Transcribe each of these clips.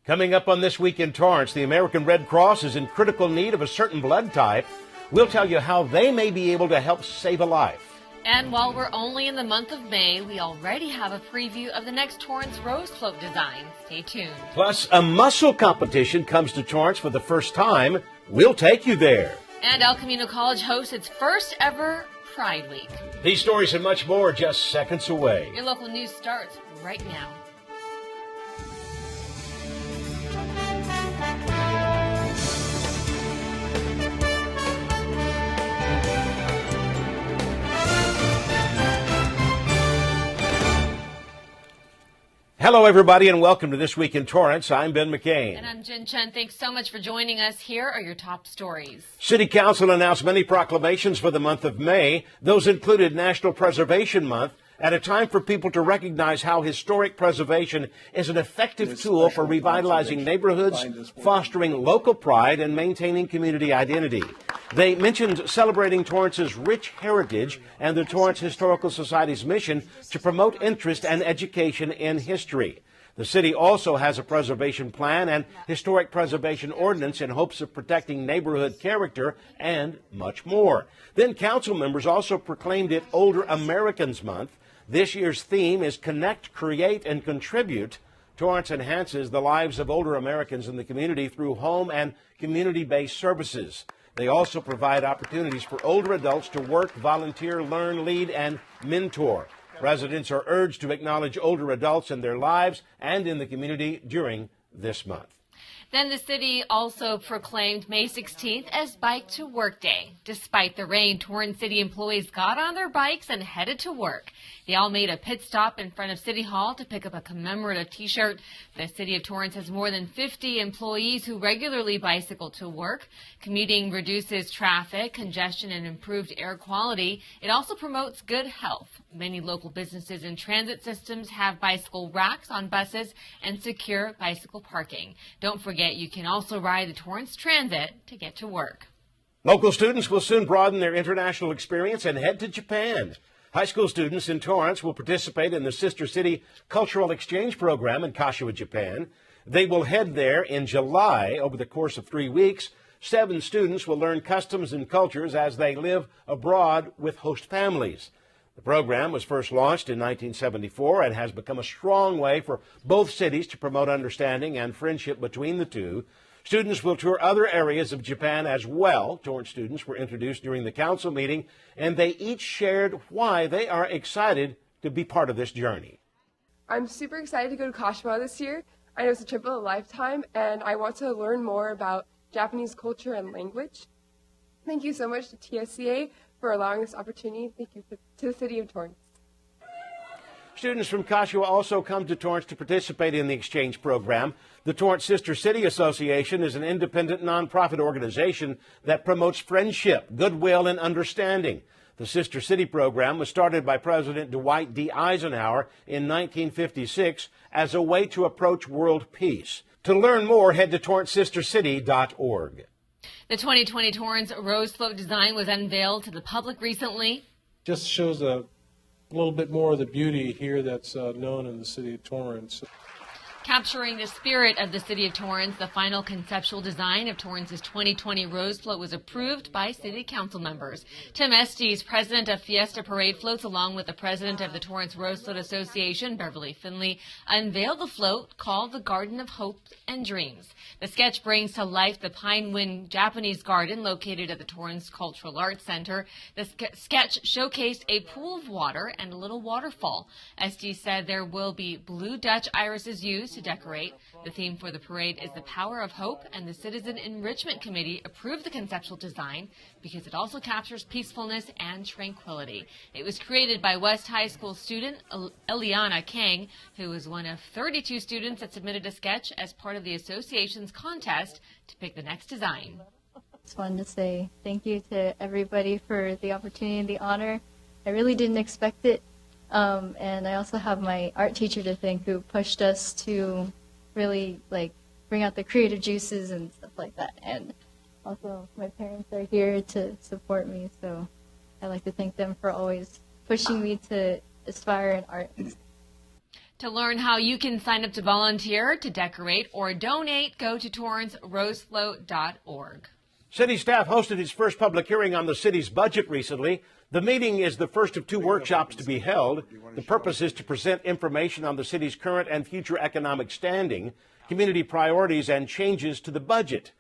Coming up on This Week in Torrance, the American Red Cross is in critical need of a certain blood type. We'll tell you how they may be able to help save a life. And while we're only in the month of May, we already have a preview of the next Torrance Rose Float design. Stay tuned. Plus, a muscle competition comes to Torrance for the first time. We'll take you there. And El Camino College hosts its first ever Pride Week. These stories and much more just seconds away. Your local news starts right now. Hello, everybody, and welcome to This Week in Torrance. I'm Ben McCain. And I'm Jin Chun. Thanks so much for joining us. Here are your top stories. City Council announced many proclamations for the month of May. Those included National Preservation Month, at a time for people to recognize how historic preservation is an effective tool for revitalizing neighborhoods, fostering local pride, and maintaining community identity. They mentioned celebrating Torrance's rich heritage and the Torrance Historical Society's mission to promote interest and education in history. The city also has a preservation plan and historic preservation ordinance in hopes of protecting neighborhood character and much more. Then council members also proclaimed it Older Americans Month. This year's theme is Connect, Create, and Contribute. Torrance enhances the lives of older Americans in the community through home and community-based services. They also provide opportunities for older adults to work, volunteer, learn, lead, and mentor. Residents are urged to acknowledge older adults in their lives and in the community during this month. Then the city also proclaimed May 16th as Bike to Work Day. Despite the rain, Torrance City employees got on their bikes and headed to work. They all made a pit stop in front of City Hall to pick up a commemorative T-shirt. The City of Torrance has more than 50 employees who regularly bicycle to work. Commuting reduces traffic, congestion, and improved air quality. It also promotes good health. Many local businesses and transit systems have bicycle racks on buses and secure bicycle parking. Don't forget, you can also ride the Torrance Transit to get to work. Local students will soon broaden their international experience and head to Japan. High school students in Torrance will participate in the Sister City Cultural Exchange Program in Kashiwa, Japan. They will head there in July. Over the course of 3 weeks, 7 students will learn customs and cultures as they live abroad with host families. The program was first launched in 1974 and has become a strong way for both cities to promote understanding and friendship between the two. Students will tour other areas of Japan as well. Torrance students were introduced during the council meeting, and they each shared why they are excited to be part of this journey. I'm super excited to go to Kashiwa this year. I know it's a trip of a lifetime, and I want to learn more about Japanese culture and language. Thank you so much to TSCA for allowing this opportunity. Thank you to the City of Torrance. Students from Kashiwa also come to Torrance to participate in the exchange program. The Torrance Sister City Association is an independent nonprofit organization that promotes friendship, goodwill, and understanding. The Sister City program was started by President Dwight D. Eisenhower in 1956 as a way to approach world peace. To learn more, head to torrancesistercity.org. The 2020 Torrance Rose Float design was unveiled to the public recently. Just shows a little bit more of the beauty here that's known in the city of Torrance. Capturing the spirit of the City of Torrance, the final conceptual design of Torrance's 2020 Rose Float was approved by City Council members. Tim Estes, president of Fiesta Parade Floats, along with the president of the Torrance Rose Float Association, Beverly Finley, unveiled the float called the Garden of Hope and Dreams. The sketch brings to life the Pine Wind Japanese garden located at the Torrance Cultural Arts Center. The sketch showcased a pool of water and a little waterfall. Estes said there will be blue Dutch irises used to decorate. The theme for the parade is the power of hope, and the Citizen Enrichment Committee approved the conceptual design because it also captures peacefulness and tranquility. It was created by West High School student Eliana Kang, who was one of 32 students that submitted a sketch as part of the association's contest to pick the next design. It's fun to say thank you to everybody for the opportunity and the honor. I really didn't expect it. And I also have my art teacher to thank, who pushed us to really bring out the creative juices and stuff like that. And also my parents are here to support me, so I'd like to thank them for always pushing me to aspire in art. To learn how you can sign up to volunteer, to decorate, or donate, go to torrancerosefloat.org. City staff hosted its first public hearing on the city's budget recently. The meeting is the first of 2 workshops to be held. The purpose is to present information on the city's current and future economic standing, community priorities, and changes to the budget.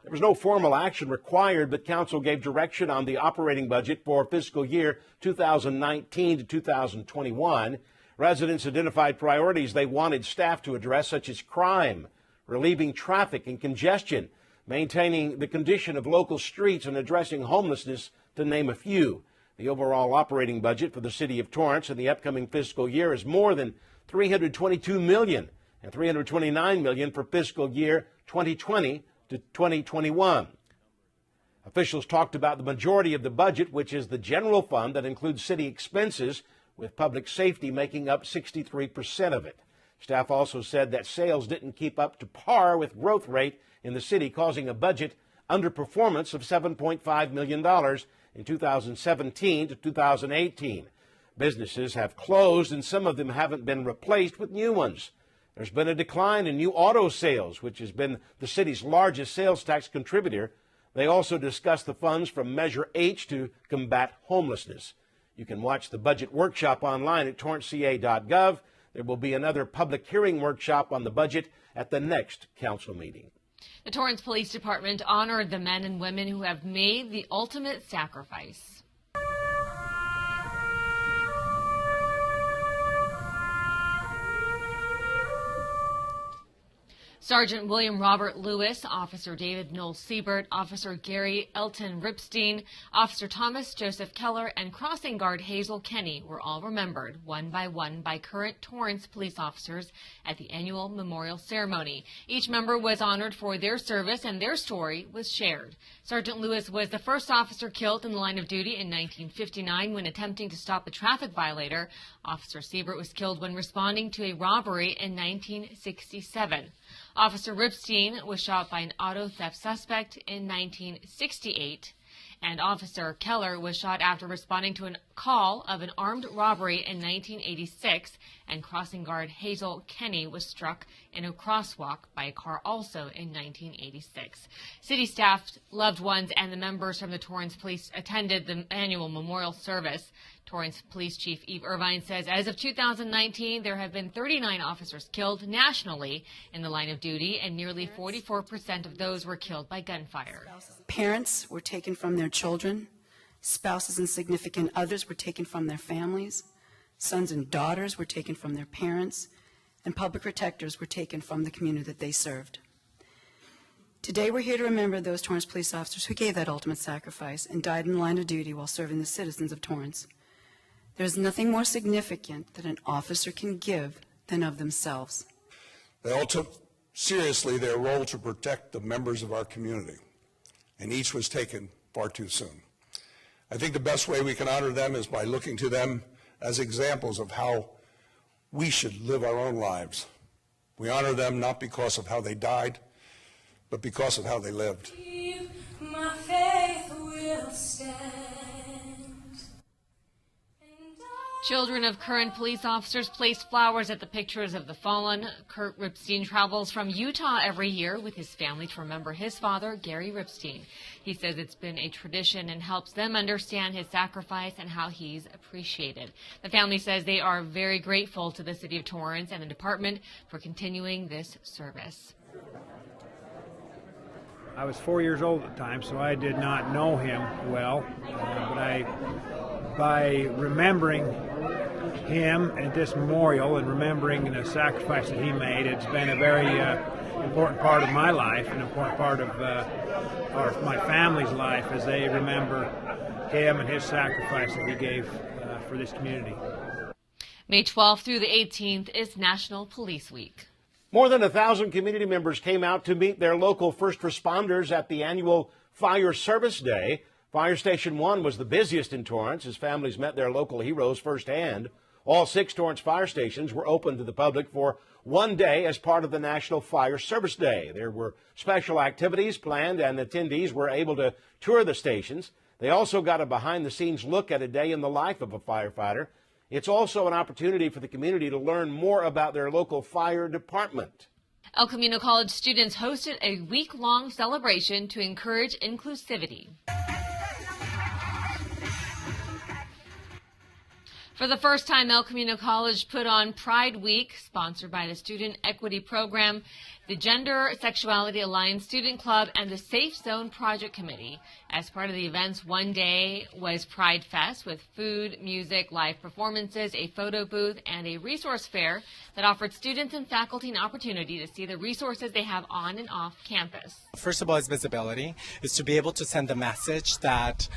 There was no formal action required, but council gave direction on the operating budget for fiscal year 2019 to 2021. Residents identified priorities they wanted staff to address, such as crime, relieving traffic and congestion, maintaining the condition of local streets, and addressing homelessness, to name a few. The overall operating budget for the City of Torrance in the upcoming fiscal year is more than $322 million and $329 million for fiscal year 2020 to 2021. Officials talked about the majority of the budget, which is the general fund that includes city expenses, with public safety making up 63% of it. Staff also said that sales didn't keep up to par with growth rate in the city, causing a budget underperformance of $7.5 million in 2017 to 2018. Businesses have closed, and some of them haven't been replaced with new ones. There's been a decline in new auto sales, which has been the city's largest sales tax contributor. They also discussed the funds from Measure H to combat homelessness. You can watch the budget workshop online at torranceca.gov. There will be another public hearing workshop on the budget at the next council meeting. The Torrance Police Department honored the men and women who have made the ultimate sacrifice. Sergeant William Robert Lewis, Officer David Noel Siebert, Officer Gary Elton Ripstein, Officer Thomas Joseph Keller, and Crossing Guard Hazel Kenny were all remembered one by current Torrance police officers at the annual memorial ceremony. Each member was honored for their service, and their story was shared. Sergeant Lewis was the first officer killed in the line of duty in 1959 when attempting to stop a traffic violator. Officer Siebert was killed when responding to a robbery in 1967. Officer Ripstein was shot by an auto theft suspect in 1968, and Officer Keller was shot after responding to a call of an armed robbery in 1986, and Crossing Guard Hazel Kenny was struck in a crosswalk by a car also in 1986. City staff, loved ones, and the members from the Torrance Police attended the annual memorial service. Torrance Police Chief Eve Irvine says as of 2019, there have been 39 officers killed nationally in the line of duty, and nearly 44% of those were killed by gunfire. Parents were taken from their children. Spouses and significant others were taken from their families. Sons and daughters were taken from their parents. And public protectors were taken from the community that they served. Today we're here to remember those Torrance police officers who gave that ultimate sacrifice and died in the line of duty while serving the citizens of Torrance. There is nothing more significant that an officer can give than of themselves. They all took seriously their role to protect the members of our community, and each was taken far too soon. I think the best way we can honor them is by looking to them as examples of how we should live our own lives. We honor them not because of how they died, but because of how they lived. My faith will stand. Children of current police officers placed flowers at the pictures of the fallen. Kurt Ripstein travels from Utah every year with his family to remember his father, Gary Ripstein. He says it's been a tradition and helps them understand his sacrifice and how he's appreciated. The family says they are very grateful to the City of Torrance and the department for continuing this service. I was 4 years old at the time, so I did not know him well, but by remembering him at this memorial and remembering the sacrifice that he made, it's been a very important part of my life, an important part of my family's life as they remember him and his sacrifice that he gave for this community. May 12th through the 18th is National Police Week. More than 1,000 community members came out to meet their local first responders at the annual Fire Service Day. Fire Station 1 was the busiest in Torrance as families met their local heroes firsthand. All 6 Torrance fire stations were open to the public for one day as part of the National Fire Service Day. There were special activities planned, and attendees were able to tour the stations. They also got a behind-the-scenes look at a day in the life of a firefighter. It's also an opportunity for the community to learn more about their local fire department. El Camino College students hosted a week-long celebration to encourage inclusivity. For the first time, El Camino College put on Pride Week, sponsored by the Student Equity Program, the Gender Sexuality Alliance Student Club, and the Safe Zone Project Committee. As part of the events, one day was Pride Fest with food, music, live performances, a photo booth, and a resource fair that offered students and faculty an opportunity to see the resources they have on and off campus. First of all, is visibility, is to be able to send the message that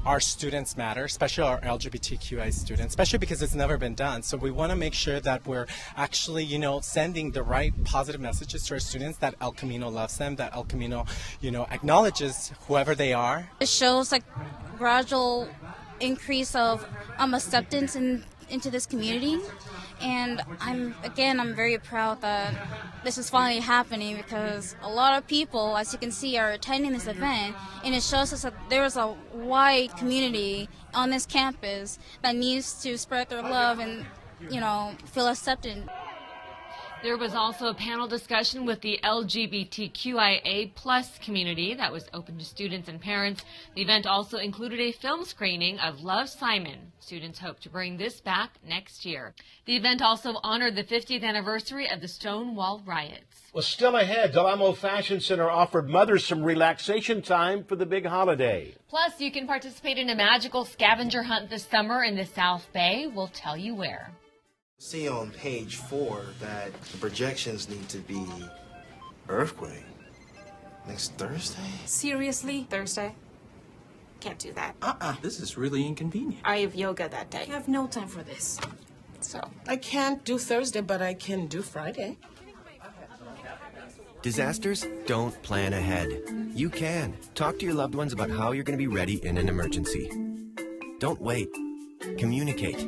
our students matter, especially our LGBTQI students, especially because it's never been done. So we want to make sure that we're actually, sending the right positive messages to our students, that El Camino loves them, that El Camino, acknowledges whoever they are. It shows like gradual increase of acceptance into this community. And I'm very proud that this is finally happening, because a lot of people, as you can see, are attending this event, and it shows us that there's a wide community on this campus that needs to spread their love and, feel accepted. There was also a panel discussion with the LGBTQIA+ community that was open to students and parents. The event also included a film screening of Love, Simon. Students hope to bring this back next year. The event also honored the 50th anniversary of the Stonewall riots. Well, still ahead, Del Amo Fashion Center offered mothers some relaxation time for the big holiday. Plus, you can participate in a magical scavenger hunt this summer in the South Bay. We'll tell you where. See on page 4 that the projections need to be earthquake next Thursday. Seriously? Thursday? Can't do that. This is really inconvenient. I have yoga that day. I have no time for this. So I can't do Thursday, but I can do Friday. Disasters don't plan ahead. You can. Talk to your loved ones about how you're going to be ready in an emergency. Don't wait. Communicate.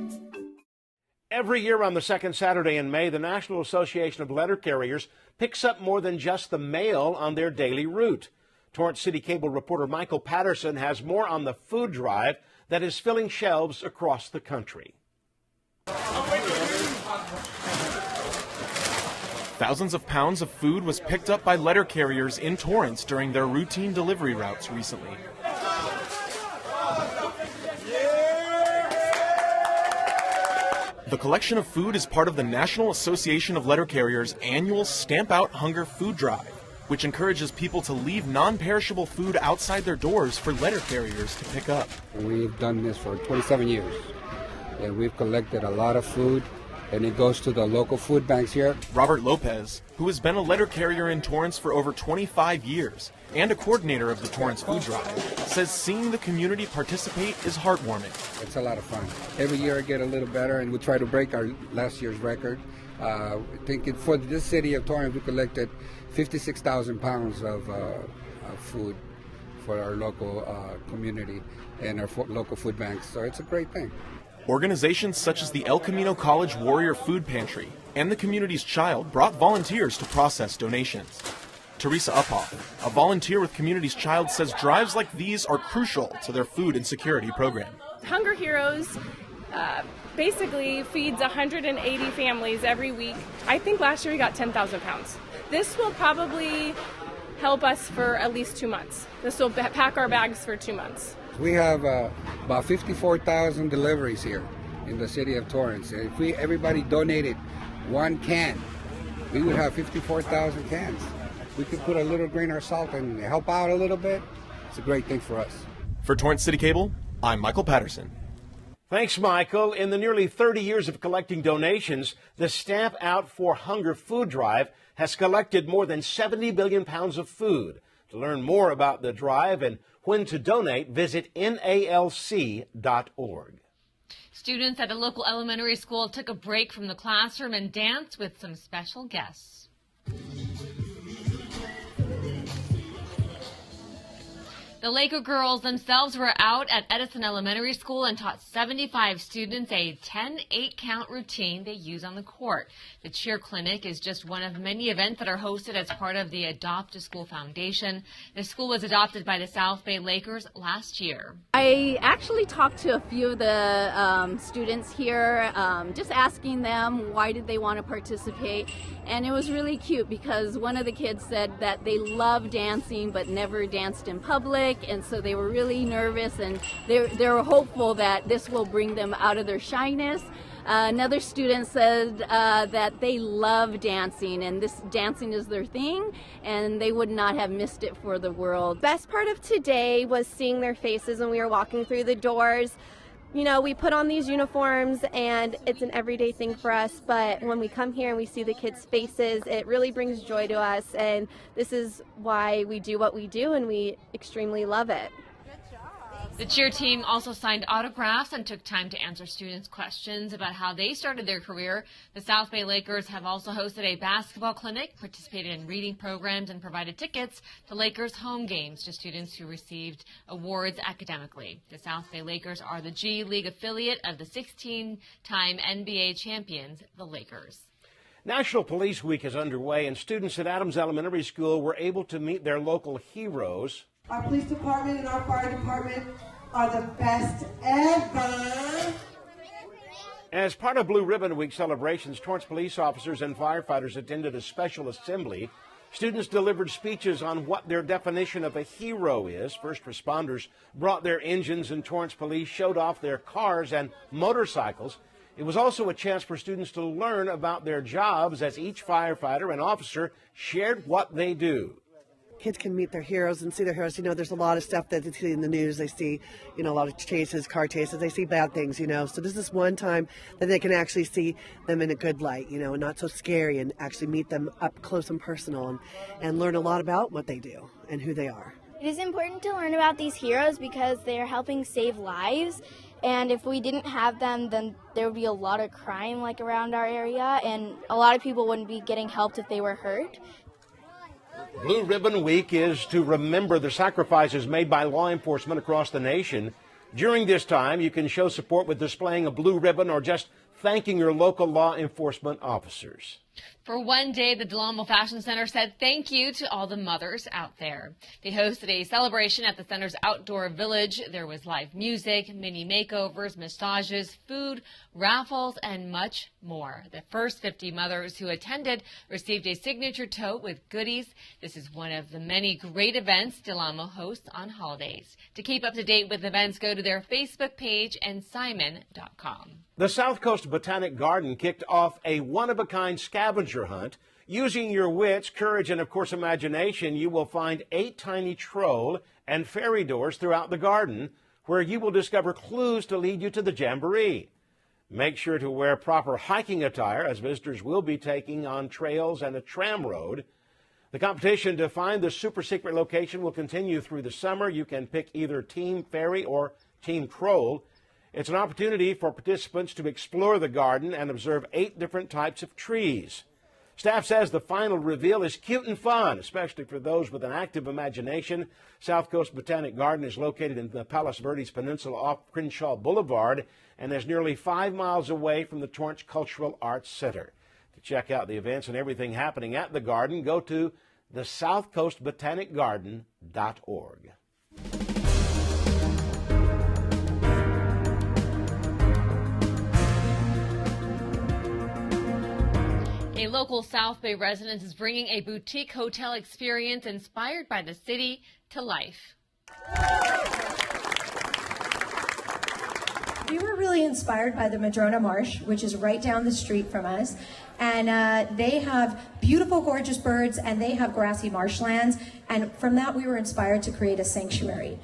Every year on the second Saturday in May, the National Association of Letter Carriers picks up more than just the mail on their daily route. Torrance City Cable reporter Michael Patterson has more on the food drive that is filling shelves across the country. Thousands of pounds of food was picked up by letter carriers in Torrance during their routine delivery routes recently. The collection of food is part of the National Association of Letter Carriers' annual Stamp Out Hunger Food Drive, which encourages people to leave non-perishable food outside their doors for letter carriers to pick up. We've done this for 27 years, and we've collected a lot of food, and it goes to the local food banks here. Robert Lopez, who has been a letter carrier in Torrance for over 25 years and a coordinator of the Torrance Food Drive, says seeing the community participate is heartwarming. It's a lot of fun. Every year I get a little better, and we try to break our last year's record. I think for this city of Torrance, we collected 56,000 pounds of food for our local community and our local food banks, so it's a great thing. Organizations such as the El Camino College Warrior Food Pantry and the Community's Child brought volunteers to process donations. Teresa Uphoff, a volunteer with Community's Child, says drives like these are crucial to their food insecurity program. Hunger Heroes basically feeds 180 families every week. I think last year we got 10,000 pounds. This will probably help us for at least 2 months. This will pack our bags for 2 months. We have about 54,000 deliveries here in the city of Torrance. If everybody donated 1 can, we would have 54,000 cans. We could put a little grain of salt and help out a little bit. It's a great thing for us. For Torrance City Cable, I'm Michael Patterson. Thanks, Michael. In the nearly 30 years of collecting donations, the Stamp Out for Hunger food drive has collected more than 70 billion pounds of food. To learn more about the drive and when to donate, visit NALC.org. Students at a local elementary school took a break from the classroom and danced with some special guests. The Laker girls themselves were out at Edison Elementary School and taught 75 students a 10-8 count routine they use on the court. The cheer clinic is just one of many events that are hosted as part of the Adopt a School Foundation. The school was adopted by the South Bay Lakers last year. I actually talked to a few of the students here, just asking them why did they want to participate, and it was really cute because one of the kids said that they love dancing but never danced in public, and so they were really nervous, and they were hopeful that this will bring them out of their shyness. Another student said that they love dancing, and this dancing is their thing, and they would not have missed it for the world. Best part of today was seeing their faces when we were walking through the doors. You know, we put on these uniforms and it's an everyday thing for us, but when we come here and we see the kids' faces, it really brings joy to us, and this is why we do what we do, and we extremely love it. The cheer team also signed autographs and took time to answer students' questions about how they started their career. The South Bay Lakers have also hosted a basketball clinic, participated in reading programs, and provided tickets to Lakers home games to students who received awards academically. The South Bay Lakers are the G League affiliate of the 16-time NBA champions, the Lakers. National Police Week is underway, and students at Adams Elementary School were able to meet their local heroes. Our police department and our fire department are the best ever. As part of Blue Ribbon Week celebrations, Torrance police officers and firefighters attended a special assembly. Students delivered speeches on what their definition of a hero is. First responders brought their engines, and Torrance police showed off their cars and motorcycles. It was also a chance for students to learn about their jobs as each firefighter and officer shared what they do. Kids can meet their heroes and see their heroes. You know, there's a lot of stuff that they see in the news. They see, you know, a lot of chases, car chases. They see bad things, you know. So this is one time that they can actually see them in a good light, you know, and not so scary, and actually meet them up close and personal, and learn a lot about what they do and who they are. It is important to learn about these heroes because they are helping save lives. And if we didn't have them, then there would be a lot of crime like around our area, and a lot of people wouldn't be getting help if they were hurt. Blue Ribbon Week is to remember the sacrifices made by law enforcement across the nation. During this time, you can show support with displaying a blue ribbon or just thanking your local law enforcement officers. For one day, the Del Amo Fashion Center said thank you to all the mothers out there. They hosted a celebration at the center's outdoor village. There was live music, mini makeovers, massages, food, raffles, and much more. The first 50 mothers who attended received a signature tote with goodies. This is one of the many great events Del Amo hosts on holidays. To keep up to date with events, go to their Facebook page and simon.com. The South Coast Botanic Garden kicked off a one-of-a-kind scavenger hunt. Using your wits, courage, and, of course, imagination, you will find 8 tiny troll and fairy doors throughout the garden where you will discover clues to lead you to the jamboree. Make sure to wear proper hiking attire, as visitors will be taking on trails and a tram road. The competition to find the super-secret location will continue through the summer. You can pick either Team Fairy or Team Troll. It's an opportunity for participants to explore the garden and observe 8 different types of trees. Staff says the final reveal is cute and fun, especially for those with an active imagination. South Coast Botanic Garden is located in the Palos Verdes Peninsula off Crenshaw Boulevard and is nearly 5 miles away from the Torrance Cultural Arts Center. To check out the events and everything happening at the garden, go to the southcoastbotanicgarden.org. A local South Bay resident is bringing a boutique hotel experience inspired by the city to life. We were really inspired by the Madrona Marsh, which is right down the street from us. And they have beautiful, gorgeous birds, and they have grassy marshlands. And from that, we were inspired to create a sanctuary.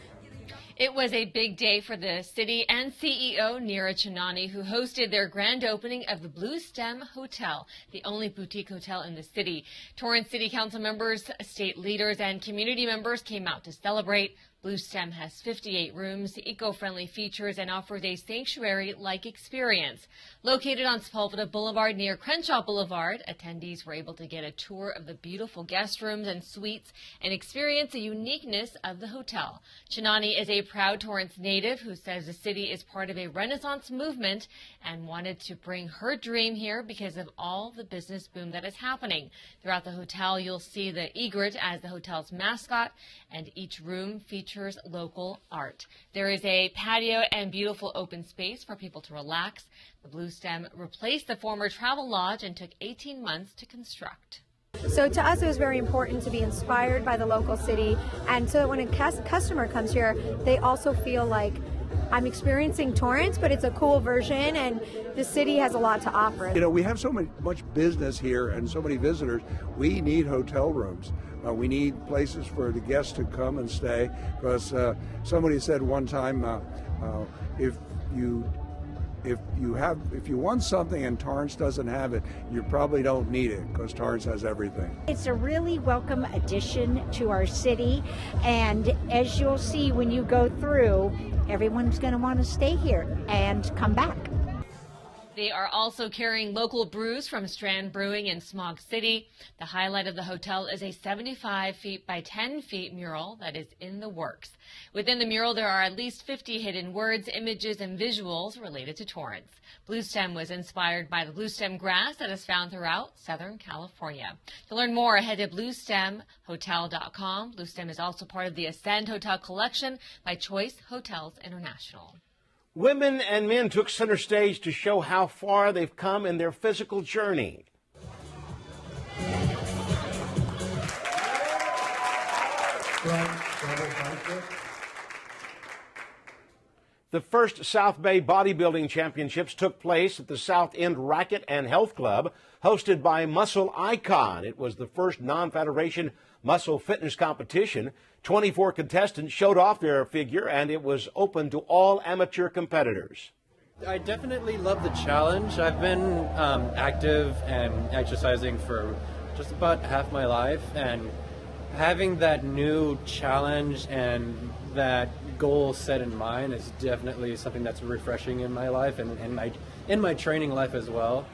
It was a big day for the city and CEO Neera Chinani, who hosted their grand opening of the Blue Stem Hotel, the only boutique hotel in the city. Torrance City Council members, state leaders, and community members came out to celebrate. Bluestem has 58 rooms, eco-friendly features, and offers a sanctuary-like experience. Located on Sepulveda Boulevard near Crenshaw Boulevard, attendees were able to get a tour of the beautiful guest rooms and suites and experience the uniqueness of the hotel. Chinani is a proud Torrance native who says the city is part of a Renaissance movement and wanted to bring her dream here because of all the business boom that is happening. Throughout the hotel, you'll see the egret as the hotel's mascot, and each room features local art. There is a patio and beautiful open space for people to relax. The Bluestem replaced the former travel lodge and took 18 months to construct. So to us, it was very important to be inspired by the local city, and so that when a customer comes here, they also feel like I'm experiencing Torrance, but it's a cool version, and the city has a lot to offer. You know, we have so much business here and so many visitors. We need hotel rooms. We need places for the guests to come and stay, because somebody said one time, if you want something and Torrance doesn't have it, you probably don't need it, because Torrance has everything. It's a really welcome addition to our city, and as you'll see when you go through, everyone's going to want to stay here and come back. They are also carrying local brews from Strand Brewing in Smog City. The highlight of the hotel is a 75 feet by 10 feet mural that is in the works. Within the mural, there are at least 50 hidden words, images, and visuals related to Torrance. Bluestem was inspired by the bluestem grass that is found throughout Southern California. To learn more, head to bluestemhotel.com. Bluestem is also part of the Ascend Hotel Collection by Choice Hotels International. Women and men took center stage to show how far they've come in their physical journey. The first South Bay Bodybuilding Championships took place at the South End Racket and Health Club, hosted by Muscle Icon. It was the first non-federation muscle fitness competition. 24 contestants showed off their figure, and it was open to all amateur competitors. I definitely love the challenge. I've been active and exercising for just about half my life, and having that new challenge and that goal set in mind is definitely something that's refreshing in my life and in my training life as well.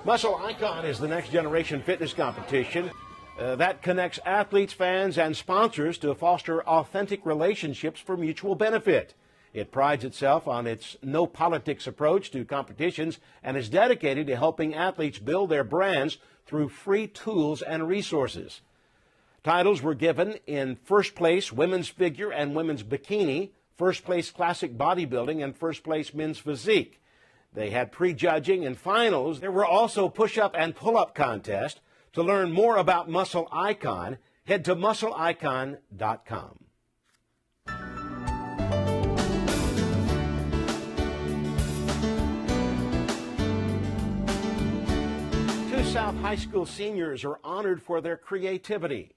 Muscle Icon is the next generation fitness competition that connects athletes, fans, and sponsors to foster authentic relationships for mutual benefit. It prides itself on its no politics approach to competitions and is dedicated to helping athletes build their brands through free tools and resources. Titles were given in first place women's figure and women's bikini, first place classic bodybuilding, and first place men's physique. They had prejudging and finals. There were also push-up and pull-up contests. To learn more about Muscle Icon, head to muscleicon.com. Two South High School seniors are honored for their creativity.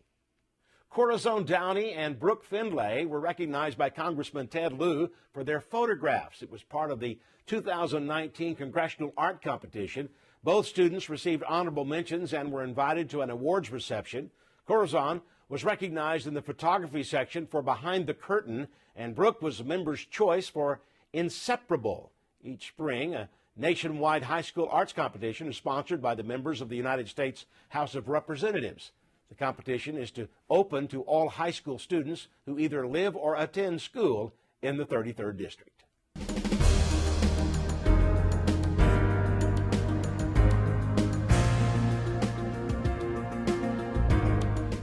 Corazon Downey and Brooke Findlay were recognized by Congressman Ted Lieu for their photographs. It was part of the 2019 Congressional Art Competition. Both students received honorable mentions and were invited to an awards reception. Corazon was recognized in the photography section for Behind the Curtain, and Brooke was a member's choice for Inseparable. Each spring, a nationwide high school arts competition is sponsored by the members of the United States House of Representatives. The competition is open to all high school students who either live or attend school in the 33rd District.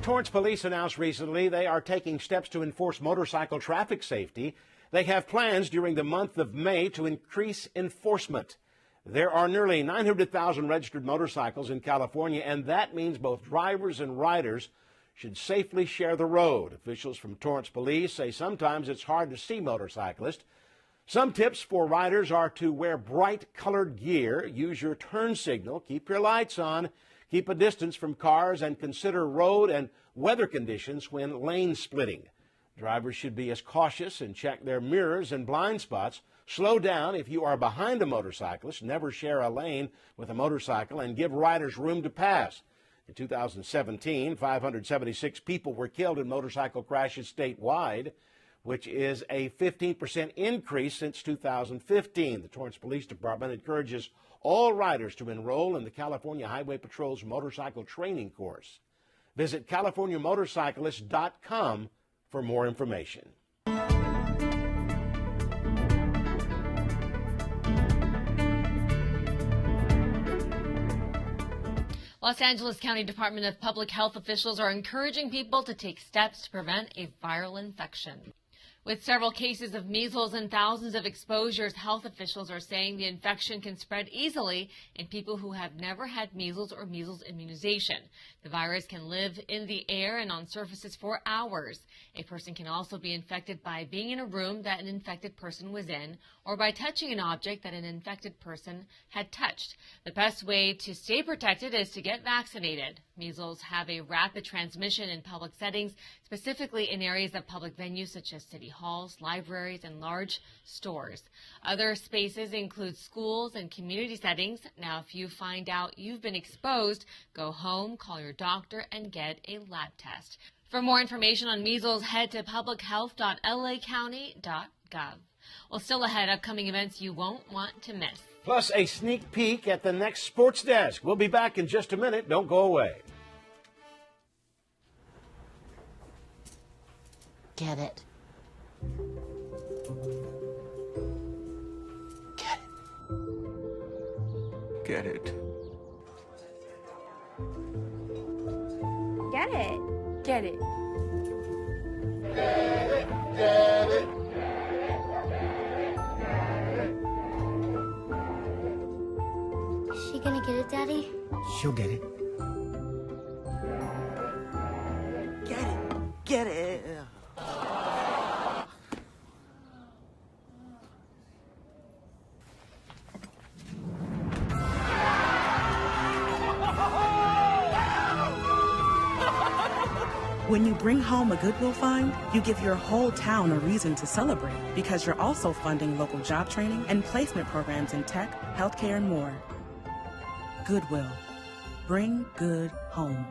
Torrance Police announced recently they are taking steps to enforce motorcycle traffic safety. They have plans during the month of May to increase enforcement. There are nearly 900,000 registered motorcycles in California, and that means both drivers and riders should safely share the road. Officials from Torrance Police say sometimes it's hard to see motorcyclists. Some tips for riders are to wear bright colored gear, use your turn signal, keep your lights on, keep a distance from cars, and consider road and weather conditions when lane splitting. Drivers should be as cautious and check their mirrors and blind spots. Slow down if you are behind a motorcyclist. Never share a lane with a motorcycle, and give riders room to pass. In 2017, 576 people were killed in motorcycle crashes statewide, which is a 15% increase since 2015. The Torrance Police Department encourages all riders to enroll in the California Highway Patrol's motorcycle training course. Visit CaliforniaMotorcyclist.com for more information. Los Angeles County Department of Public Health officials are encouraging people to take steps to prevent a viral infection. With several cases of measles and thousands of exposures, health officials are saying the infection can spread easily in people who have never had measles or measles immunization. The virus can live in the air and on surfaces for hours. A person can also be infected by being in a room that an infected person was in or by touching an object that an infected person had touched. The best way to stay protected is to get vaccinated. Measles have a rapid transmission in public settings, specifically in areas of public venues such as city halls, libraries, and large stores. Other spaces include schools and community settings. Now, if you find out you've been exposed, go home, call your doctor, and get a lab test. For more information on measles, head to publichealth.lacounty.gov. Well, still ahead, upcoming events you won't want to miss. Plus, a sneak peek at the next Sports Desk. We'll be back in just a minute. Don't go away. Get it. Get it. Get it. Get it. Get it. Get it. Is she gonna get it, Daddy? She'll get it. Get it. Get it. When you bring home a Goodwill find, you give your whole town a reason to celebrate because you're also funding local job training and placement programs in tech, healthcare, and more. Goodwill. Bring good home.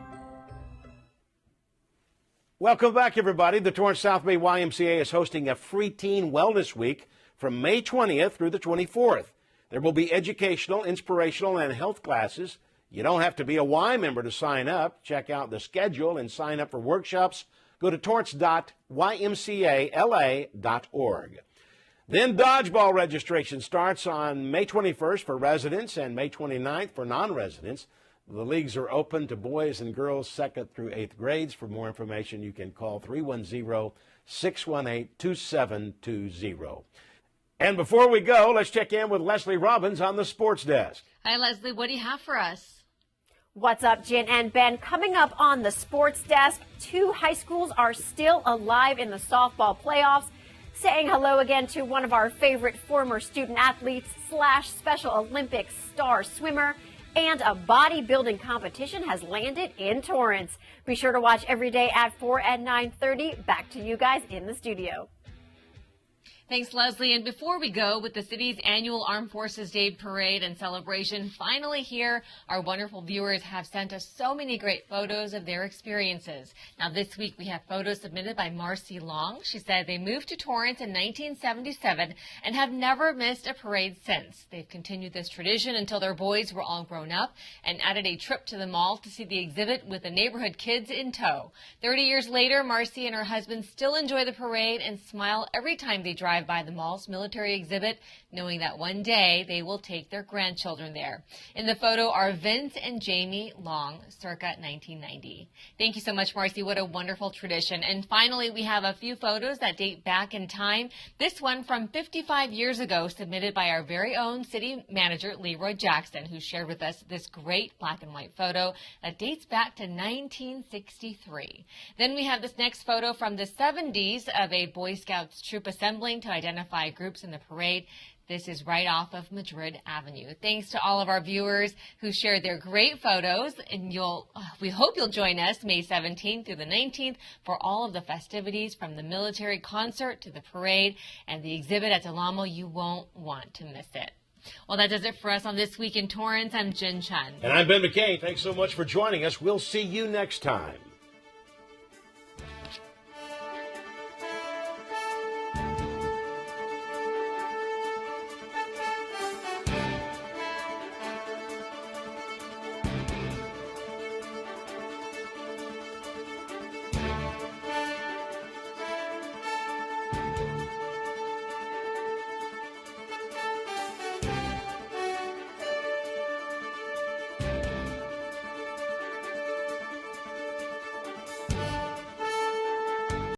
Welcome back, everybody. The Torrance South Bay YMCA is hosting a free teen wellness week from May 20th through the 24th. There will be educational, inspirational, and health classes. You don't have to be a Y member to sign up. Check out the schedule and sign up for workshops. Go to torrance.ymcala.org. Then dodgeball registration starts on May 21st for residents and May 29th for non-residents. The leagues are open to boys and girls 2nd through 8th grades. For more information, you can call 310-618-2720. And before we go, let's check in with Leslie Robbins on the Sports Desk. Hi, Leslie. What do you have for us? What's up, Jin and Ben? Coming up on the Sports Desk, 2 high schools are still alive in the softball playoffs. Saying hello again to one of our favorite former student athletes / Special Olympics star swimmer. And a bodybuilding competition has landed in Torrance. Be sure to watch every day at 4 and 9:30. Back to you guys in the studio. Thanks, Leslie. And before we go with the city's annual Armed Forces Day parade and celebration finally here, our wonderful viewers have sent us so many great photos of their experiences. Now, this week we have photos submitted by Marcy Long. She said they moved to Torrance in 1977 and have never missed a parade since. They've continued this tradition until their boys were all grown up and added a trip to the mall to see the exhibit with the neighborhood kids in tow. 30 years later, Marcy and her husband still enjoy the parade and smile every time they drive by the mall's military exhibit, knowing that one day they will take their grandchildren there. In the photo are Vince and Jamie Long, circa 1990. Thank you so much, Marcy. What a wonderful tradition. And finally, we have a few photos that date back in time. This one from 55 years ago, submitted by our very own city manager, Leroy Jackson, who shared with us this great black and white photo that dates back to 1963. Then we have this next photo from the 70s of a Boy Scouts troop assembling to identify groups in the parade. This is right off of Madrid Avenue. Thanks to all of our viewers who shared their great photos, and we hope you'll join us May 17th through the 19th for all of the festivities, from the military concert to the parade and the exhibit at Del Amo. You won't want to miss it. Well, that does it for us on This Week in Torrance. I'm Jin Chun. And I'm Ben McCain. Thanks so much for joining us. We'll see you next time.